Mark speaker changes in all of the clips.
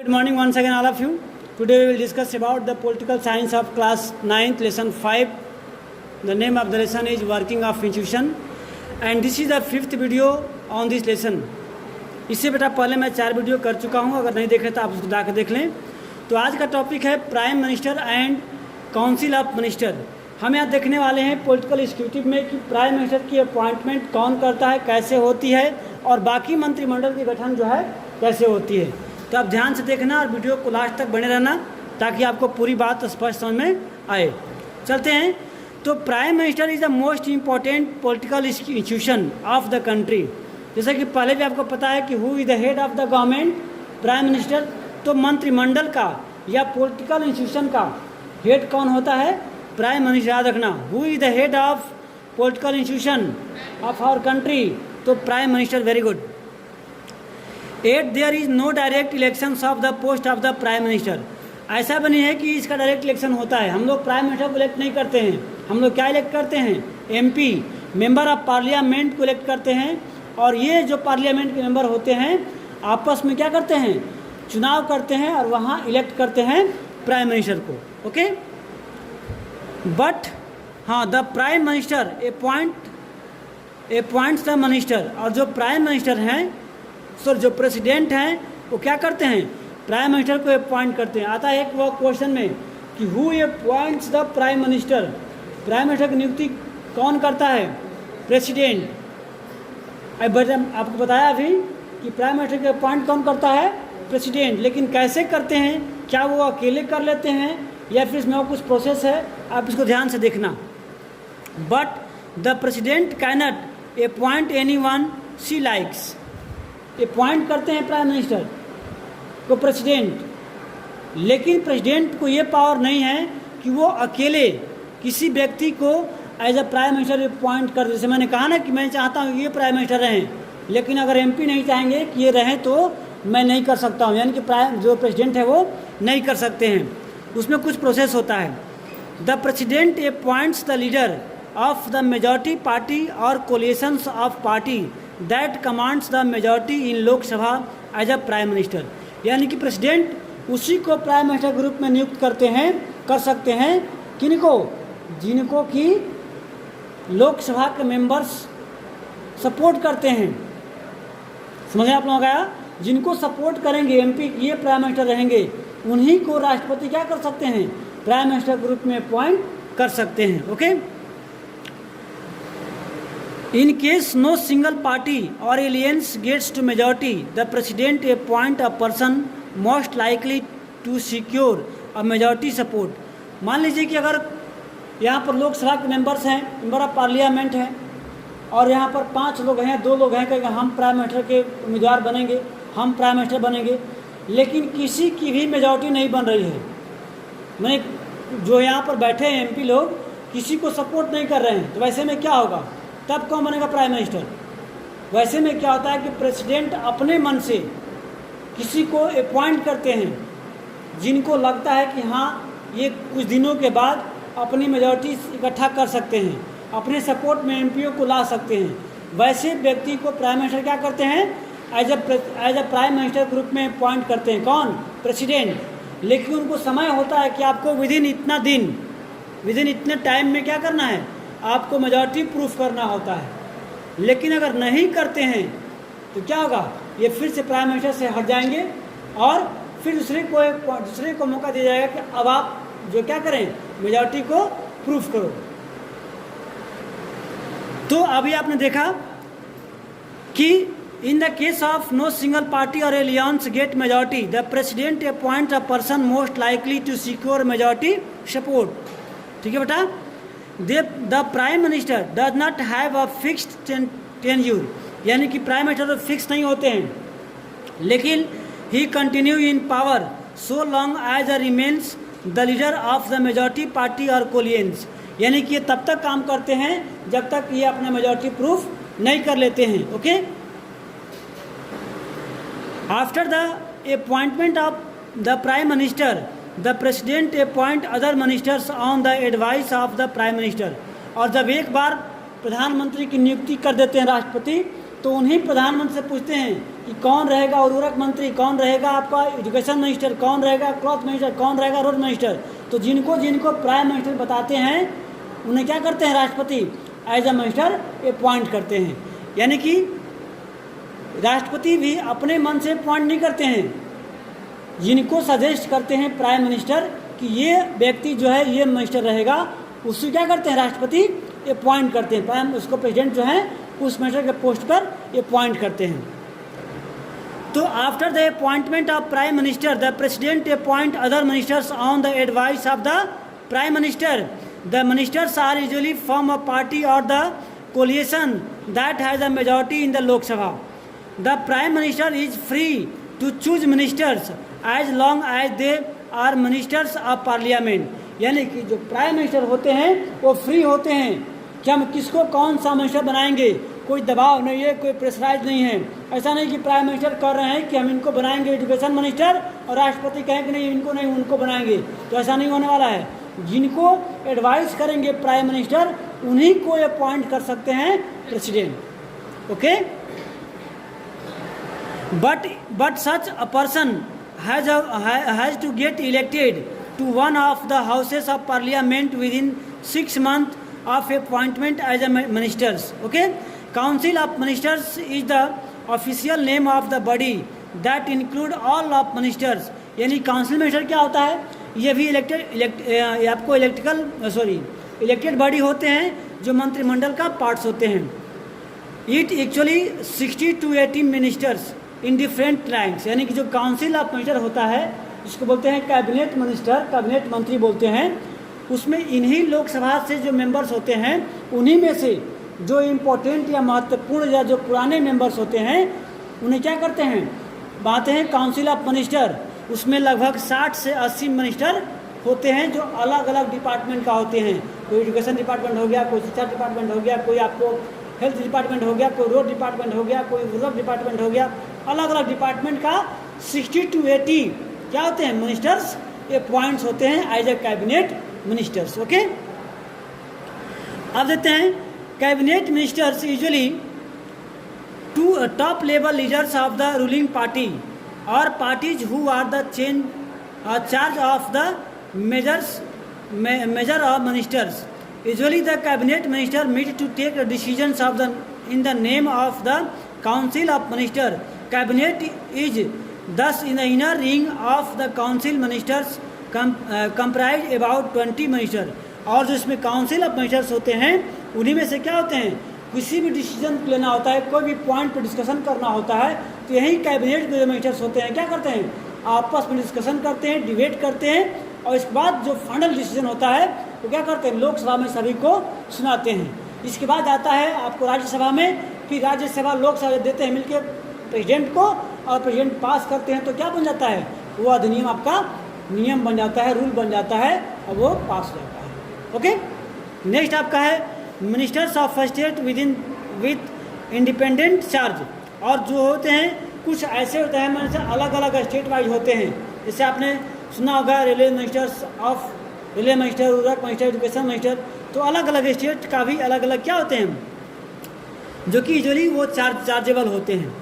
Speaker 1: Good morning once again all of you. Today we will discuss about the political science of class 9th lesson 5. The name of the lesson is working of institution and this is the 5th video on this lesson. इससे बेटा पहले मैं 4 video कर चुका हूँ, अगर नहीं देखे तो आप उसको जाकर देख लें। तो आज का टॉपिक है prime minister and council of minister. हम यहाँ देखने वाले हैं पॉलिटिकल एग्जीक्यूटिव में कि प्राइम मिनिस्टर की अपॉइंटमेंट कौन करता है, कैसे होती है और बाकी मंत्रिमंडल की गठन जो है कैसे होती है। तो आप ध्यान से देखना और वीडियो को लास्ट तक बने रहना ताकि आपको पूरी बात स्पष्ट समझ में आए। चलते हैं। तो prime minister is the most important political institution of the country. जैसे कि पहले भी आपको पता है कि who is the head of the government, prime minister. तो मंत्रिमंडल का या पॉलिटिकल इंस्टीट्यूशन का हेड कौन होता है? Prime minister. याद रखना, who is the head of political institution of our country? तो prime minister. Very good. 8 there is no direct elections of the post of the prime minister. ऐसा भी नहीं है कि इसका डायरेक्ट इलेक्शन होता है। हम लोग प्राइम मिनिस्टर को इलेक्ट नहीं करते हैं, हम लोग क्या इलेक्ट करते हैं? MP, मेंबर ऑफ पार्लियामेंट को इलेक्ट करते हैं। और ये जो पार्लियामेंट के मेंबर होते हैं आपस में क्या करते हैं? चुनाव करते हैं और वहाँ इलेक्ट करते हैं प्राइम मिनिस्टर को। ओके, बट हाँ, the prime minister appoints the minister. और जो प्राइम मिनिस्टर हैं, जो प्रेसिडेंट हैं, वो क्या करते हैं? प्राइम मिनिस्टर को अपॉइंट करते हैं। आता है एक वो क्वेश्चन में कि who appoints the prime minister? Prime minister की नियुक्ति कौन करता है? प्रेसिडेंट। आपको बताया अभी कि प्राइम मिनिस्टर के अपॉइंट कौन करता है? प्रेसिडेंट। लेकिन कैसे करते हैं? क्या वो अकेले कर लेते हैं या फिर इसमें और कुछ प्रोसेस है? आप इसको ध्यान से देखना। But the president cannot appoint any one she likes. Appoint करते हैं प्राइम मिनिस्टर को प्रेसिडेंट, लेकिन प्रेसिडेंट को ये पावर नहीं है कि वो अकेले किसी व्यक्ति को as a prime minister appoint कर दे। जैसे मैंने कहा ना कि मैं चाहता हूँ ये प्राइम मिनिस्टर रहें, लेकिन अगर MP नहीं चाहेंगे कि ये रहें तो मैं नहीं कर सकता हूँ, यानी कि जो प्रेसिडेंट है वो नहीं कर सकते हैं। उसमें कुछ प्रोसेस होता है। The president appoints the leader of the majority party और coalitions of party that commands the majority in Lok Sabha as a prime minister. यानी कि प्रेसिडेंट उसी को प्राइम मिनिस्टर के रूप में नियुक्त कर सकते हैं। किनको? जिनको कि लोकसभा के मेंबर्स सपोर्ट करते हैं। समझे आप लोगों का? जिनको सपोर्ट करेंगे MP ये प्राइम मिनिस्टर रहेंगे, उन्हीं को राष्ट्रपति क्या कर सकते हैं? प्राइम मिनिस्टर के रूप में अपॉइंट कर सकते हैं। Okay, In case no single party or alliance gets to majority, the president appoint a person most likely to secure a majority support. मान लीजिए कि अगर यहाँ पर लोकसभा के मेंबर्स हैं, मेंबर ऑफ पार्लियामेंट हैं, और यहाँ पर 5 लोग हैं, 2 लोग हैं कहेंगे हम प्राइम मिनिस्टर के उम्मीदवार बनेंगे, हम प्राइम मिनिस्टर बनेंगे, लेकिन किसी की भी मेजॉरिटी नहीं बन रही है। मैंने जो यहाँ पर बैठे हैं MP लोग किसी को सपोर्ट नहीं कर रहे हैं, तो वैसे में क्या होगा? तब कौन बनेगा प्राइम मिनिस्टर? वैसे में क्या होता है कि प्रेसिडेंट अपने मन से किसी को अपॉइंट करते हैं जिनको लगता है कि हाँ ये कुछ दिनों के बाद अपनी मेजॉरिटी इकट्ठा कर सकते हैं, अपने सपोर्ट में MP को ला सकते हैं। वैसे व्यक्ति को प्राइम मिनिस्टर क्या करते हैं? एज अ प्राइम मिनिस्टर के रूप में अपॉइंट करते हैं। कौन? प्रेसिडेंट। लेकिन उनको समय होता है कि आपको विदिन इतने टाइम में क्या करना है? आपको मेजॉरिटी प्रूफ करना होता है। लेकिन अगर नहीं करते हैं तो क्या होगा? ये फिर से प्राइम मिनिस्टर से हट जाएंगे और फिर दूसरे को मौका दिया जाएगा कि अब आप जो क्या करें? मेजॉरिटी को प्रूफ करो। तो अभी आपने देखा कि in the case of no single party और alliance get majority, the president appoint a person most likely to secure majority support. ठीक है बेटा? The prime minister does not have a fixed tenure. यानी कि प्राइम मिनिस्टर तो fix नहीं होते हैं, लेकिन he continue in power so long as a remains the leader of the majority party और कोलियंस। यानी कि ये तब तक काम करते हैं जब तक ये अपना मेजॉरिटी प्रूफ नहीं कर लेते हैं। Okay, after the appointment of the prime minister the president appoint other ministers on the advice of the prime minister. और जब एक बार प्रधानमंत्री की नियुक्ति कर देते हैं राष्ट्रपति, तो उन्हीं प्रधानमंत्री से पूछते हैं कि कौन रहेगा उर्वरक मंत्री, कौन रहेगा आपका एजुकेशन मिनिस्टर, कौन रहेगा क्लॉथ मिनिस्टर, कौन रहेगा रोड मिनिस्टर। तो जिनको जिनको प्राइम मिनिस्टर बताते हैं उन्हें क्या करते हैं राष्ट्रपति एज अ मिनिस्टर अपॉइंट करते हैं। यानी कि राष्ट्रपति भी अपने मन से अपॉइंट नहीं करते हैं, जिनको सजेस्ट करते हैं प्राइम मिनिस्टर कि ये व्यक्ति जो है ये मिनिस्टर रहेगा, उससे क्या करते हैं राष्ट्रपति अपॉइंट करते हैं। प्राइम उसको प्रेसिडेंट जो है उस मिनिस्टर के पोस्ट पर अपॉइंट करते हैं। तो after the appointment of prime minister the president appoint other ministers on the advice of the prime minister. The ministers are usually from a party और the coalition that has a majority in the Lok Sabha. The prime minister is free to choose ministers as long as they are ministers of parliament. यानी कि जो prime minister होते हैं वो free होते हैं कि हम किसको कौन सा मिनिस्टर बनाएंगे, कोई दबाव नहीं है, कोई प्रेशराइज नहीं है। ऐसा नहीं कि प्राइम मिनिस्टर कर रहे हैं कि हम इनको बनाएंगे एजुकेशन मिनिस्टर और राष्ट्रपति कहें कि नहीं इनको नहीं उनको बनाएंगे, तो ऐसा नहीं होने वाला है। जिनको एडवाइस करेंगे प्राइम मिनिस्टर उन्हीं को अपॉइंट कर सकते हैं president. Okay, but such a person has to get elected to one of the houses of parliament within 6 months of appointment as a ministers. Okay, council of ministers is the official name of the body that include all of ministers. यानी council minister क्या होता है, ये भी आपको elected body होते हैं जो मंत्रिमंडल का पार्ट्स होते हैं। It actually 60 to 80 ministers in different ranks. यानी कि जो काउंसिल ऑफ मिनिस्टर होता है जिसको बोलते हैं कैबिनेट मिनिस्टर, कैबिनेट मंत्री बोलते हैं, उसमें इन्हीं लोकसभा से जो मेंबर्स होते हैं उन्हीं में से जो इम्पोर्टेंट या महत्वपूर्ण या जो पुराने मेंबर्स होते हैं उन्हें क्या करते हैं बनाते हैं काउंसिल ऑफ मिनिस्टर। उसमें लगभग 60 से 80 मिनिस्टर होते हैं जो अलग अलग डिपार्टमेंट का होते हैं। कोई एजुकेशन डिपार्टमेंट हो गया, कोई शिक्षा डिपार्टमेंट हो गया, कोई आपको हेल्थ डिपार्टमेंट हो गया, कोई रोड डिपार्टमेंट हो गया, कोई उर्वरक डिपार्टमेंट हो गया। अलग अलग डिपार्टमेंट का 60 to 80 क्या होते हैं मिनिस्टर्स, अपॉइंट्स होते हैं as a cabinet ministers. Okay, अब देते हैं cabinet ministers usually to top level leaders of the ruling party और parties who are the charge of the major of ministers. Usually the cabinet minister meet to take decisions of the in the name of the council of minister. Cabinet is Thus, in the inner ring of the council ministers comprise about 20 ministers। और जो इसमें council of ministers होते हैं उन्हीं में से क्या होते हैं, किसी भी डिसीजन लेना होता है, कोई भी पॉइंट पर डिस्कशन करना होता है, तो यही कैबिनेट के जो मिनिस्टर्स होते हैं क्या करते हैं आपस में डिस्कशन करते हैं, डिबेट करते हैं और इसके बाद जो फाइनल डिसीजन होता है वो क्या करते हैं लोकसभा में सभी को सुनाते हैं। इसके बाद आता है आपको राज्यसभा में, फिर राज्यसभा लोकसभा देते हैं मिलकर प्रेसिडेंट को और प्रेसिडेंट पास करते हैं तो क्या बन जाता है वो अधिनियम आपका नियम बन जाता है, रूल बन जाता है और वो पास हो जाता है। ओके, नेक्स्ट आपका है ministers of state with independent charge. और जो होते हैं कुछ ऐसे होते हैं मतलब अलग अलग स्टेट वाइज होते हैं, जैसे आपने सुना होगा railway ministers of railway minister, उर्वरक मिनिस्टर, एजुकेशन मिनिस्टर। तो अलग अलग स्टेट का भी अलग अलग क्या होते हैं जो कि यूजुअली वो चार्जेबल होते हैं।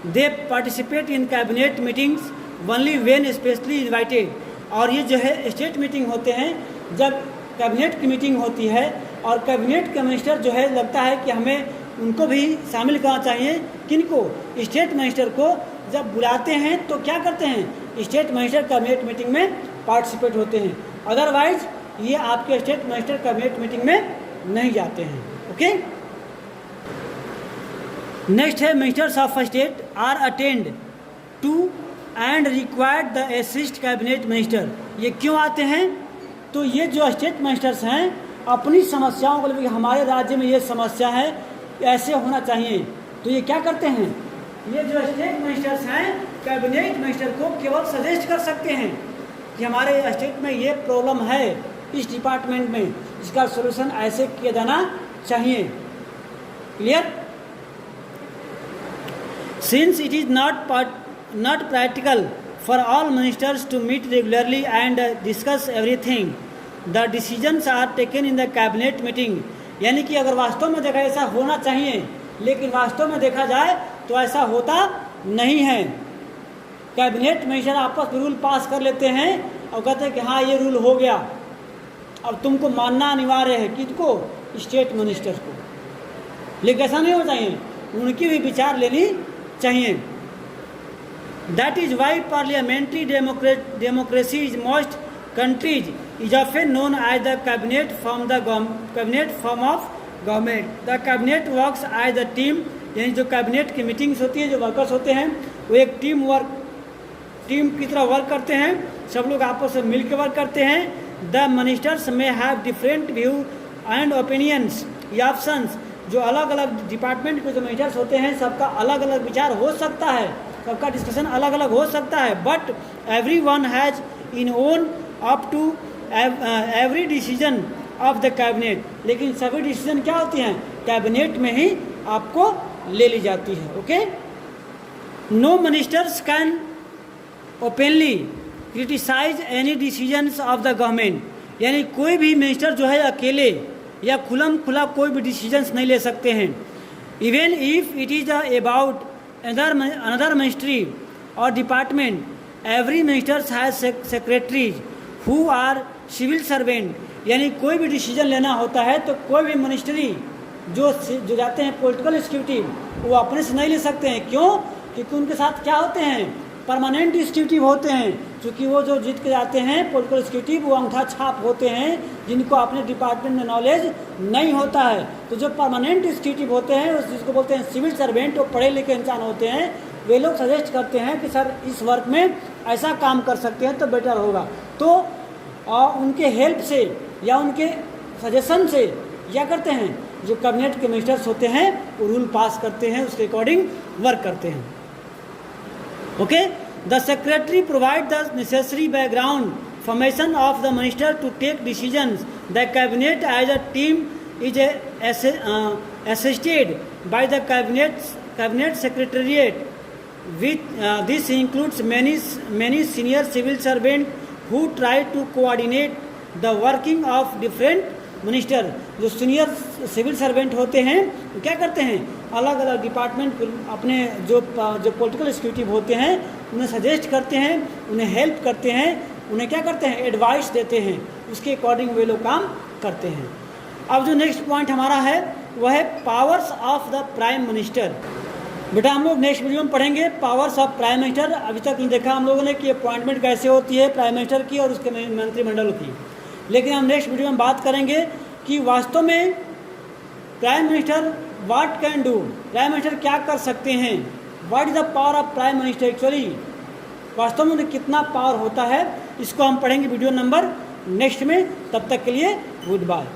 Speaker 1: दे participate in cabinet meetings only when specially invited. और ये जो है स्टेट मीटिंग होते हैं जब कैबिनेट की मीटिंग होती है और कैबिनेट के मिनिस्टर जो है लगता है कि हमें उनको भी शामिल करना चाहिए। किनको, स्टेट मिनिस्टर को जब बुलाते हैं तो क्या करते हैं स्टेट मिनिस्टर कैबिनेट मीटिंग में पार्टिसिपेट होते हैं, अदरवाइज ये आपके स्टेट मिनिस्टर कैबिनेट मीटिंग में नहीं जाते हैं। ओके, नेक्स्ट है ministers of state are attend to and required the assist cabinet minister. ये क्यों आते हैं, तो ये जो स्टेट मिनिस्टर्स हैं अपनी समस्याओं को लेकर हमारे राज्य में ये समस्या है ऐसे होना चाहिए, तो ये क्या करते हैं ये जो स्टेट मिनिस्टर्स हैं कैबिनेट मिनिस्टर को केवल सजेस्ट कर सकते हैं कि हमारे स्टेट में ये प्रॉब्लम है इस डिपार्टमेंट में, इसका सॉल्यूशन ऐसे किया जाना चाहिए। Clear? Since it is not practical for all ministers to meet regularly and discuss everything, the decisions are taken in the cabinet meeting। यानी कि अगर वास्तव में देखा ऐसा होना चाहिए लेकिन वास्तव में देखा जाए तो ऐसा होता नहीं है। कैबिनेट मिनिस्टर आपस में रूल पास कर लेते हैं और कहते हैं कि हाँ ये रूल हो गया, अब तुमको मानना अनिवार्य है। किसको? स्टेट मिनिस्टर को। लेकिन ऐसा नहीं होना चाहिए, उनकी भी विचार लेनी चाहिए। That is why parliamentary democracy is most countries is often known as the cabinet form of government. The cabinet works as a team, यानी जो कैबिनेट की मीटिंग्स होती है, जो वर्कर्स होते हैं वो एक टीम की तरह वर्क करते हैं, सब लोग आपस में मिल के वर्क करते हैं। द मिनिस्टर्स में have different view and opinions या ऑप्शंस। जो अलग अलग डिपार्टमेंट के जो मिनिस्टर्स होते हैं सबका अलग अलग विचार हो सकता है, सबका डिस्कशन अलग अलग हो सकता है, but every one has in own up to every decision of the cabinet. लेकिन सभी डिसीजन क्या होती हैं? कैबिनेट में ही आपको ले ली जाती है। Okay, no ministers can openly criticise any decisions of the government. यानी कोई भी मिनिस्टर जो है अकेले या खुला कोई भी डिसीजंस नहीं ले सकते हैं। Even if it is about another ministry और department, every ministers has secretaries who are civil servant. यानी कोई भी डिसीजन लेना होता है तो कोई भी मिनिस्ट्री जो जाते हैं पॉलिटिकल एग्जीक्यूटिव, वो अपने से नहीं ले सकते हैं। क्यों? क्योंकि उनके साथ क्या होते हैं? परमानेंट एग्जीक्यूटिव होते हैं। क्योंकि वो जो जीत के जाते हैं पॉलिटिकल एग्जीक्यूटिव, वो अंगूठा छाप होते हैं जिनको अपने डिपार्टमेंट में नॉलेज नहीं होता है। तो जो परमानेंट एग्जीक्यूटिव होते हैं उस जिसको बोलते हैं सिविल सर्वेंट, वो पढ़े लिखे इंसान होते हैं। वे लोग सजेस्ट करते हैं कि सर इस वर्क में ऐसा काम कर सकते हैं तो बेटर होगा। तो उनके हेल्प से या उनके सजेशन से क्या करते हैं? जो कैबिनेट के मिनिस्टर्स होते हैं वो रूल पास करते हैं, उसके अकॉर्डिंग वर्क करते हैं। Okay, the secretary provide the necessary background formation of the minister to take decisions. The cabinet as a team is assisted by the cabinet secretariat with this includes many senior civil servants who try to coordinate the working of different minister। जो senior civil servant होते हैं वो क्या करते हैं? अलग अलग department अपने जो पॉलिटिकल एग्जीक्यूटिव होते हैं उन्हें सजेस्ट करते हैं, उन्हें हेल्प करते हैं, उन्हें क्या करते हैं? एडवाइस देते हैं, उसके अकॉर्डिंग वे लोग काम करते हैं। अब जो नेक्स्ट पॉइंट हमारा है वह है powers of the prime minister. बेटा हम लोग नेक्स्ट वीडियो में पढ़ेंगे पावर्स ऑफ प्राइम मिनिस्टर। अभी तक देखा हम लोगों ने कि अपॉइंटमेंट कैसे होती है प्राइम मिनिस्टर की और उसके मंत्रिमंडल की। लेकिन हम नेक्स्ट वीडियो में बात करेंगे कि वास्तव में prime minister what can do, prime minister क्या कर सकते हैं, what is the power of prime minister actually, वास्तव में उन्हें कितना पावर होता है। इसको हम पढ़ेंगे वीडियो नंबर नेक्स्ट में। तब तक के लिए गुड बाय।